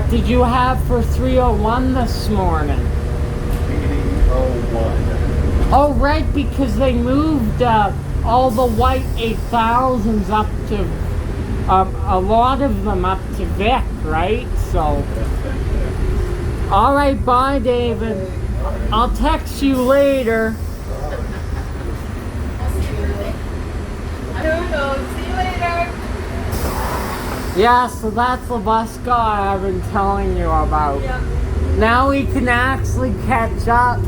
did you have for 301 this morning? 301. Oh, right, because they moved all the white 8000s up to, a lot of them up to Vic, right? So, all right, bye, David. I'll text you later. See you later. Yeah, so that's the bus guy I've been telling you about. Yeah. Now we can actually catch up.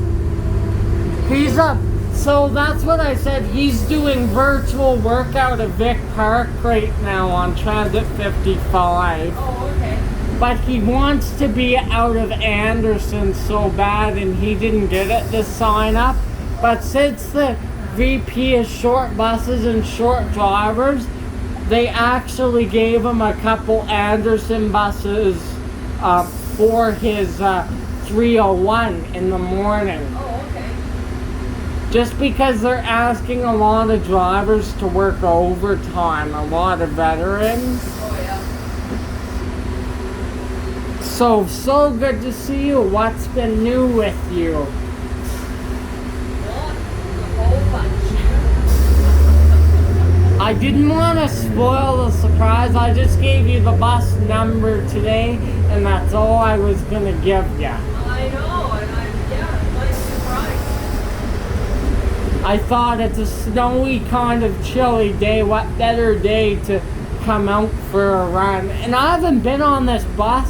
He's up. So that's what I said. He's doing virtual workout at Vic Park right now on Transit 55. Oh, okay. But he wants to be out of Anderson so bad, and he didn't get it to sign up. But since the VP is short buses and short drivers, they actually gave him a couple Anderson buses for his 301 in the morning. Oh, okay. Just because they're asking a lot of drivers to work overtime, a lot of veterans. Oh, yeah. So good to see you. What's been new with you? Well, a whole bunch. I didn't want to spoil the surprise. I just gave you the bus number today, and that's all I was going to give you. I know, and nice surprise. I thought it's a snowy, kind of chilly day. What better day to come out for a run? And I haven't been on this bus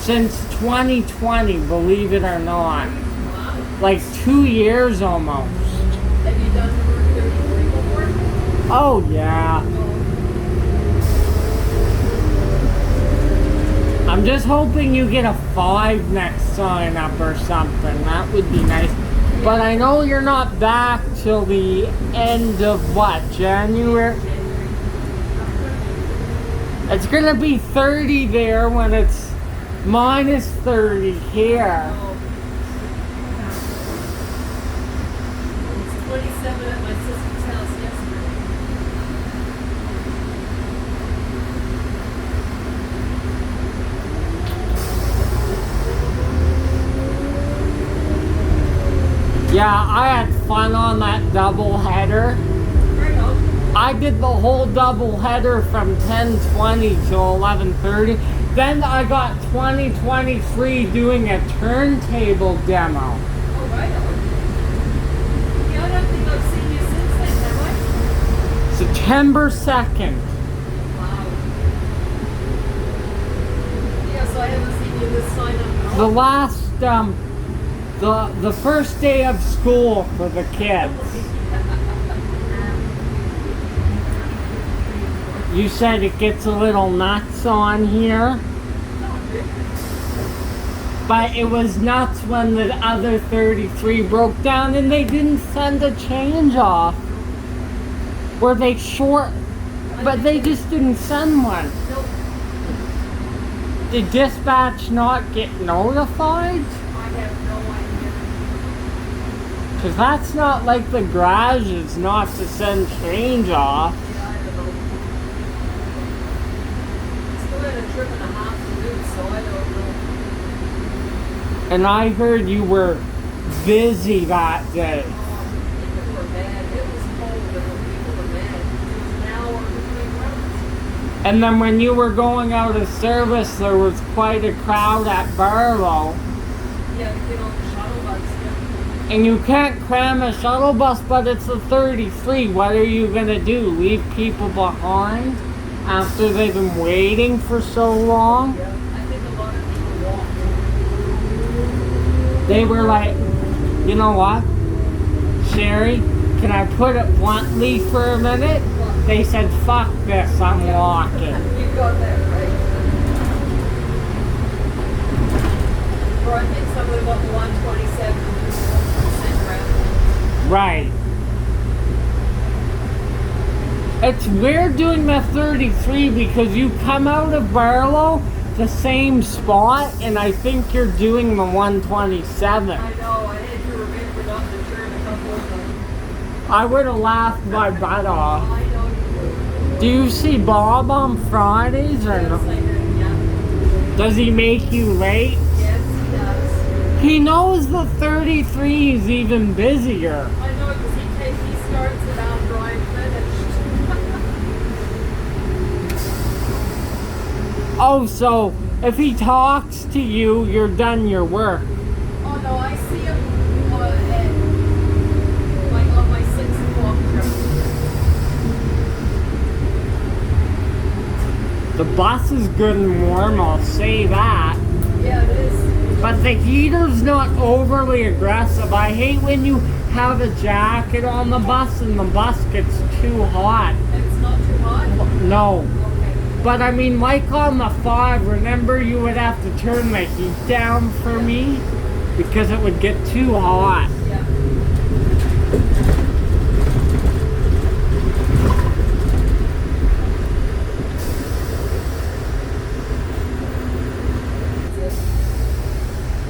since 2020, believe it or not. Wow. Like 2 years almost. Have you done the work 33 before? Oh, yeah. I'm just hoping you get a 5 next sign up or something. That would be nice. But I know you're not back till the end of what, January? It's gonna be 30 there when it's minus 30 here. Oh. It's 27 at my sister's house yesterday. Yeah, I had fun on that double header. Right on. I did the whole double header from 10:20 till 11:30. Then I got 2023 doing a turntable demo. Oh, right on. Yeah, I don't think I've seen you since then, have I? September 2nd. Wow. Yeah, so I haven't seen you this sign up at all. The last, the first day of school for the kids. You said it gets a little nuts on here. But it was nuts when the other 33 broke down and they didn't send a change off. Were they short? But they just didn't send one. Nope. Did dispatch not get notified? I have no idea. Because that's not like the garages not to send change off. Yeah, I don't know. Still had a trip and a half to do, so I don't know. And I heard you were busy that day. People were mad. It was cold, but people were mad. It was an hour between runs. And then when you were going out of service, there was quite a crowd at Barlow. Yeah, to get on the shuttle bus. Yeah. And you can't cram a shuttle bus, but it's a 33. What are you going to do? Leave people behind after they've been waiting for so long? Yeah, I think a lot of people walked. They were like, you know what, Sherry, can I put it bluntly for a minute? They said, fuck this, I'm walking. You got that right. Or I think some of them got 127 and Right. It's weird doing the 33 because you come out of Barlow the same spot, and I think you're doing the 127. I know, I had to remember not to turn a couple of them. I would have laughed my butt off. I know you would. Do you see Bob on Fridays or Yes, no? I did, yeah. Does he make you late? Yes, he does. He knows the 33 is even busier. I know because he starts it after I'm finished. Oh, so if he talks to you, you're done your work. Oh no, I see him at, like on my 6 o'clock trip. The bus is good and warm, I'll say that. Yeah, it is. But the heater's not overly aggressive. I hate when you have a jacket on the bus and the bus gets too hot. It's not too hot? No. Okay. But I mean, like on the 5, remember you would have to turn the heat down for me because it would get too hot. Yeah.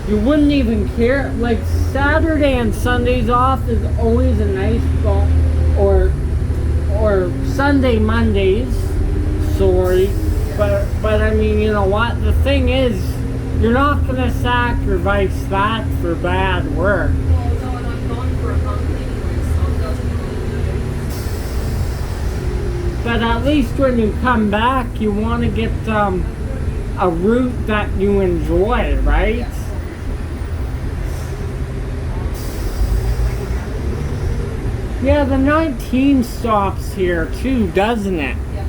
You wouldn't even care. Like Saturday and Sundays off is always a nice go, or Sunday Mondays. Sorry, but I mean, you know what? The thing is, you're not gonna sacrifice that for bad work. Well, no, and I'm gone for a month anyway, so it doesn't really matter. But at least when you come back, you want to get a route that you enjoy, right? Yeah, the 19 stops here too, doesn't it? Yeah.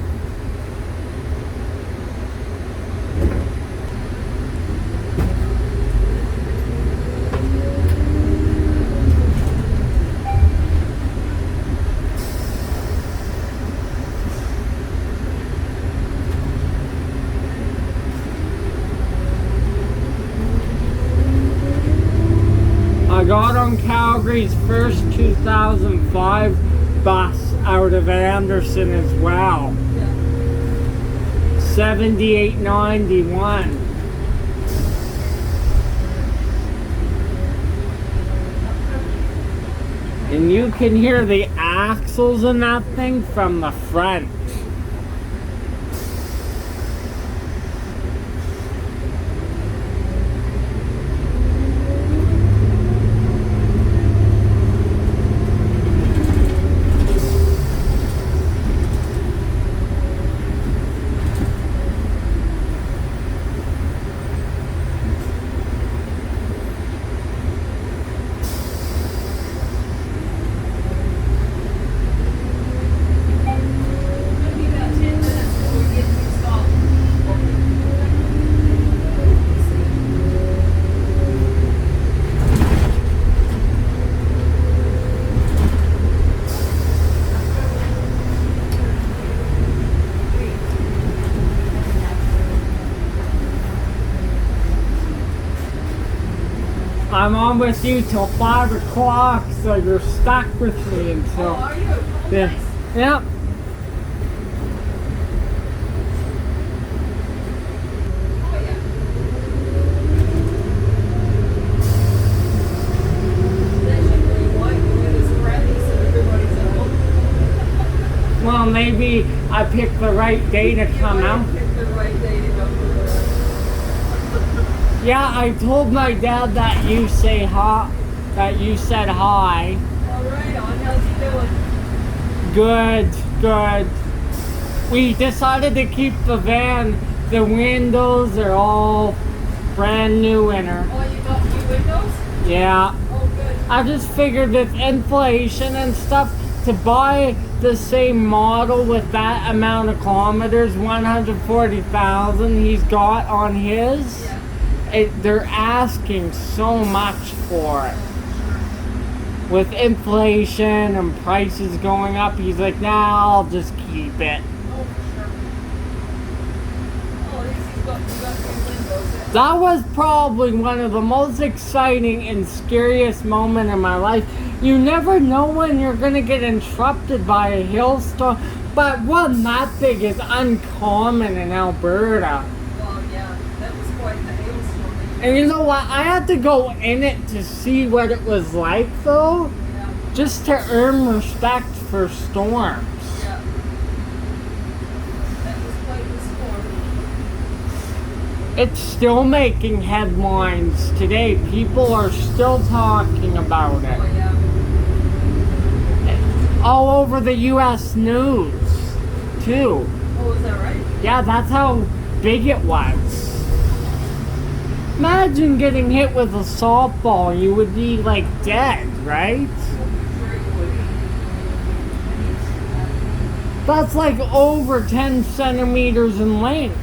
I got on Calgary's first 2005 bus out of Anderson as well. Yeah. 7891. And you can hear the axles in that thing from the front. Maybe about 10 minutes before we get to stop. I'm on with you till 5 o'clock, so you're stuck with me Oh, until. are you? Oh, Yeah. nice. Yep. Oh, yeah. That should be white when it's ready so everybody's at home. Well, maybe I picked the right day to come You might out. have picked the right day to go for it. Yeah, I told my dad that you say hi, that you said hi. All right, on. How's he doing? Good, good. We decided to keep the van. The windows are all brand new in her. Oh, you got new windows? Yeah. Oh, good. I just figured with inflation and stuff, to buy the same model with that amount of kilometers, 140,000 he's got on his, Yeah. they're asking so much for it. With inflation and prices going up, he's like, nah, I'll just keep it. Oh, for sure. Oh, at least you got new windows. That was probably one of the most exciting and scariest moments in my life. You never know when you're gonna get interrupted by a hailstorm, but one that big is uncommon in Alberta. Well, yeah, that was quite the hailstorm. And you know what? I had to go in it to see what it was like, though, Yeah, just to earn respect for storms. yeah. That was quite the storm. It's still making headlines today. People are still talking about Oh, it. yeah. All over the US news, too. Oh, is that right? Yeah, that's how big it was. Imagine getting hit with a softball. You would be like dead, right? Sure you would. That's like over 10 centimeters in length.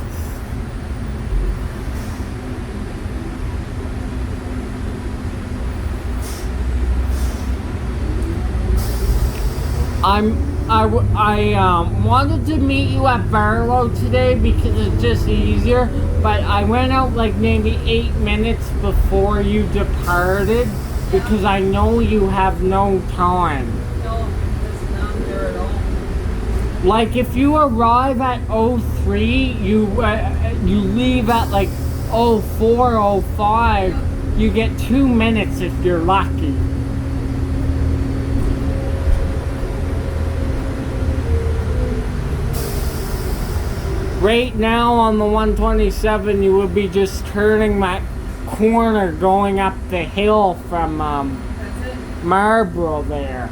I wanted to meet you at Barlow today because it's just easier, but I went out like maybe 8 minutes before you departed because I know you have no time. No, there's none there at all. Like if you arrive at 03, you leave at like 04, 05, you get 2 minutes if you're lucky. Right now on the 127, you would be just turning that corner going up the hill from That's it. Marlborough there.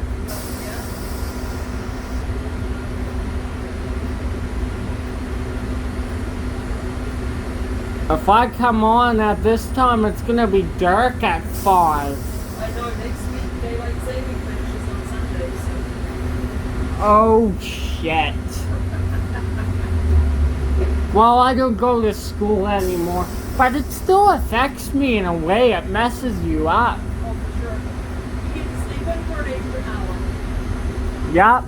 Yeah. If I come on at this time, it's gonna be dark at 5. I know next week daylight saving finishes on Sunday, so. Oh shit. Well, I don't go to school anymore, but it still affects me in a way. It messes you up. Oh, for sure. You get to sleep in for an extra hour. Yep.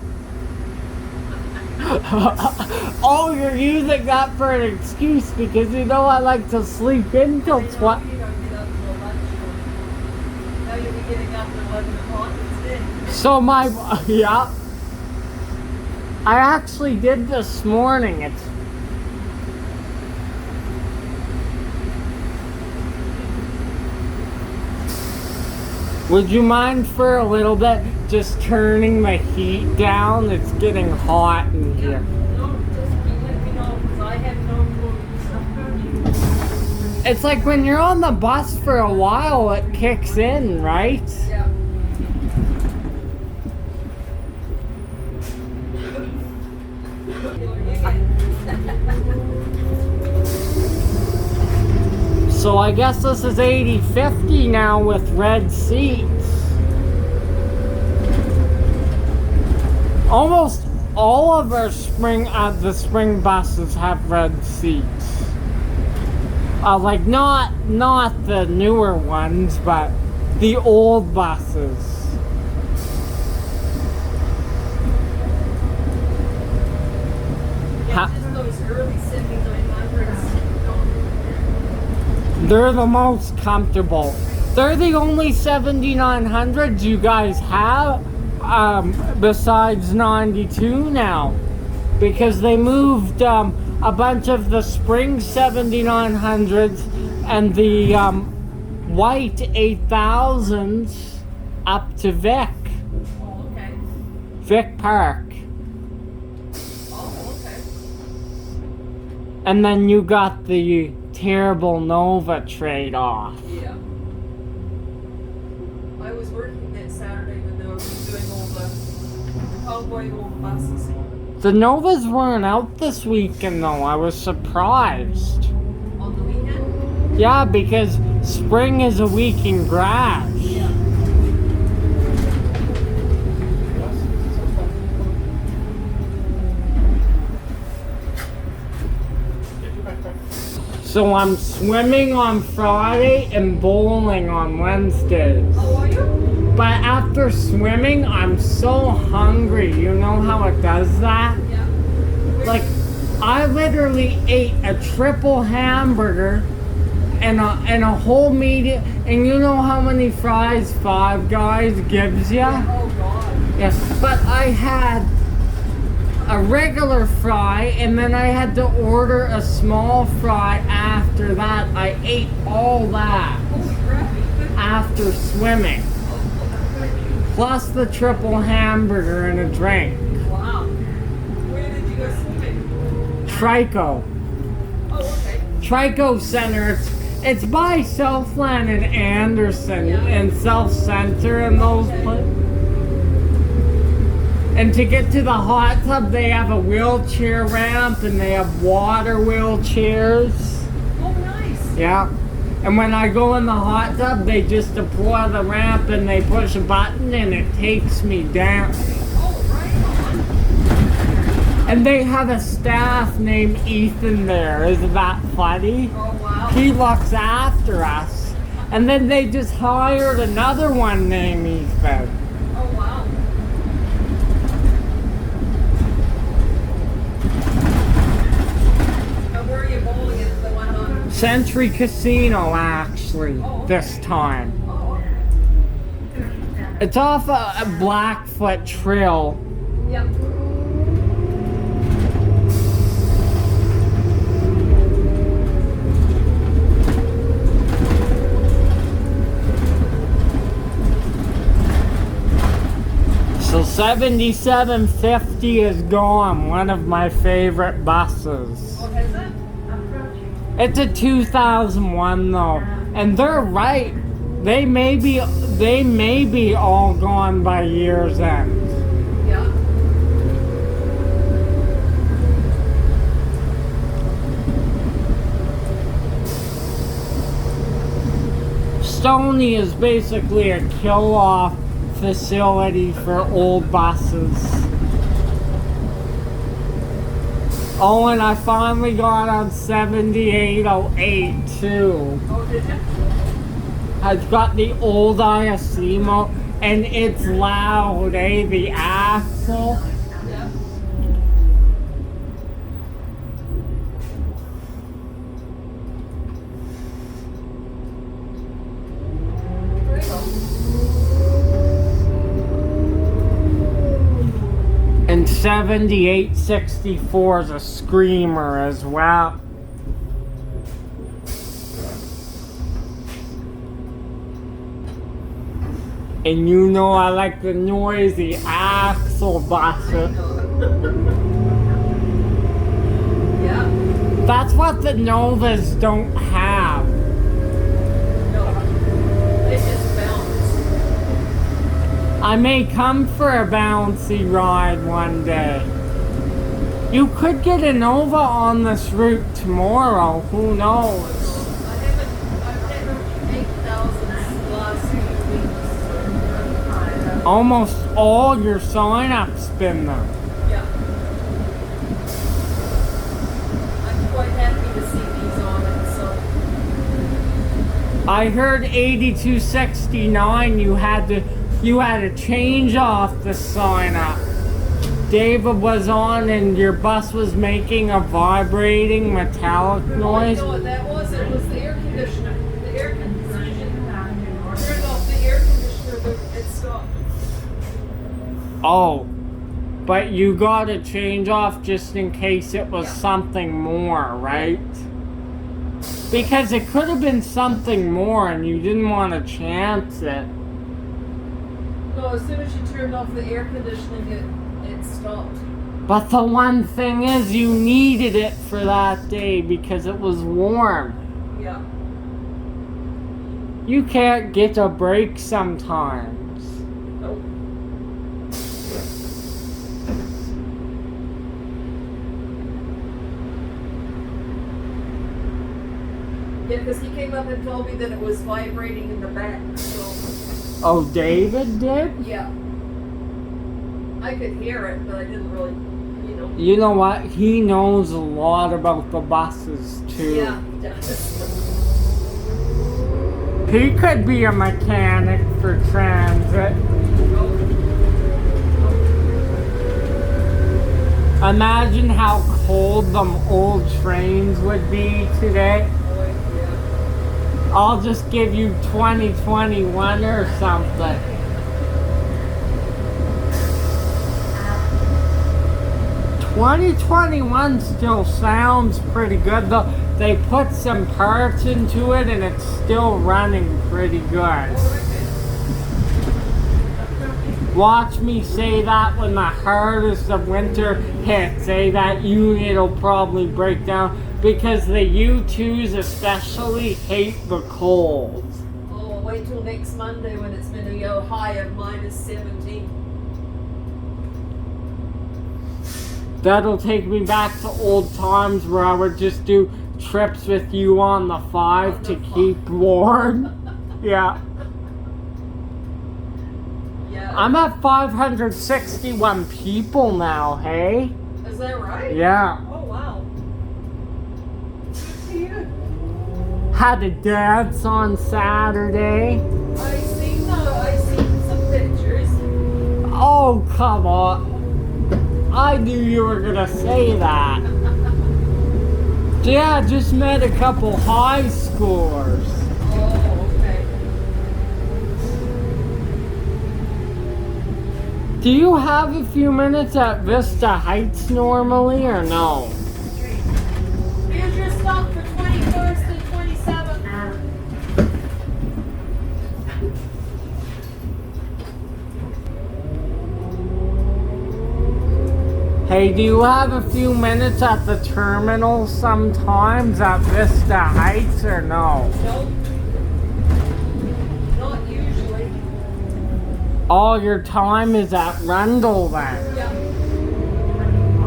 Oh, you're using that for an excuse because you know I like to sleep in till I know 12. you don't get up till lunch. Now you'll be getting up at 11 o'clock instead. So yeah. I actually did this morning. Would you mind for a little bit just turning the heat down? It's getting hot in Yeah. here. No, just let me know because I have no clue. It's like when you're on the bus for a while, it kicks in, right? Yeah. So I guess this is 80/50 now with red seats. Almost all of our the spring buses have red seats. Like not the newer ones, but the old buses. Yeah, just those early 7900s. They're the most comfortable. They're the only 7900s you guys have, besides 92 now. Because they moved a bunch of the spring 7900s and the white 8000s up to Vic. Oh, okay. Vic Park. Oh, okay. And then you got the terrible Nova trade-off. Yeah. I was working that Saturday when they were doing all the cowboy old buses. The Novas weren't out this weekend though. I was surprised. On the weekend? Yeah, because spring is a week in grass. Yeah. So I'm swimming on Friday and bowling on Wednesdays. How are you? But after swimming, I'm so hungry. You know how it does that? Yeah. Like, I literally ate a triple hamburger and a whole medium. And you know how many fries Five Guys gives ya? Oh, God. Yes. But I had a regular fry and then I had to order a small fry after that. I ate all that Holy crap. after swimming. Plus the triple hamburger and a drink. Wow. Where did you go swimming? Trico. Oh, okay. Trico Center. It's by Southland and Anderson and South Center and those places. And to get to the hot tub, they have a wheelchair ramp and they have water wheelchairs. Oh, nice. Yeah. And when I go in the hot tub, they just deploy the ramp and they push a button and it takes me down. Oh, right on. And they have a staff named Ethan there. Isn't that funny? Oh, wow. He looks after us. And then they just hired another one named Ethan. Oh, wow. Where are you bowling at the one on? Century Casino, actually, Oh, okay. this time. Oh, It's off a Blackfoot Trail. yep. So 7750 is gone, one of my favorite buses. What is it? It's a 2001 though, and they're right. They may be all gone by year's end. Yeah. Stony is basically a kill-off facility for old buses. Oh, and I finally got on 7808 too. Oh, did you? I've got the old ISEMO, and it's loud, eh? The axle. Yeah. There you go. And 7864 is a screamer as well. And you know I like the noisy axle buses. Yeah. That's what the Novas don't have. No. They just bounce. I may come for a bouncy ride one day. You could get a Nova on this route tomorrow, who knows? I've had 8,000 last few weeks. Almost all your sign-ups been there. Yeah. I'm quite happy to see these on it, so. I heard 8269 you had to change off the sign-up. David was on and your bus was making a vibrating metallic Oh, I noise. know what that was. It was the air conditioner. The air conditioner. Turned off the air conditioner, but it stopped. Oh, but you got to change off just in case it was something more, right? Because it could have been something more and you didn't want to chance it. No, as soon as you turned off the air conditioning, it stopped. But the one thing is you needed it for that day because it was warm. Yeah. You can't get a break sometimes. Nope. Yeah, because he came up and told me that it was vibrating in the back, so. Oh, David did? Yeah. I could hear it, but I didn't really, you know. You know what? He knows a lot about the buses too. Yeah, he does. He could be a mechanic for transit. Imagine how cold them old trains would be today. I'll just give you 2021 or something. 2021 still sounds pretty good though. They put some parts into it and it's still running pretty good. Watch me say that when the hardest of winter hits, that unit will probably break down because the U2s especially hate the cold. Oh, wait till next Monday when it's been a high of -17. That'll take me back to old times where I would just do trips with you on the 5 to keep warm. Yeah. Yeah. I'm at 561 people now, hey? Is that right? Yeah. Oh, wow. Good to you. Had a dance on Saturday. I seen some pictures. Oh, come on. I knew you were gonna say that. Yeah, just met a couple high schoolers. Oh, okay. Do you have a few minutes at Vista Heights normally or no? Here's your stock for 21st and 27th. Hey, do you have a few minutes at the terminal sometimes at Vista Heights or no? Nope. Not usually. All your time is at Rundle then. Yeah.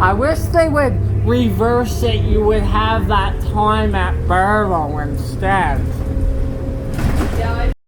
I wish they would reverse it. You would have that time at Barlow instead. Yeah, I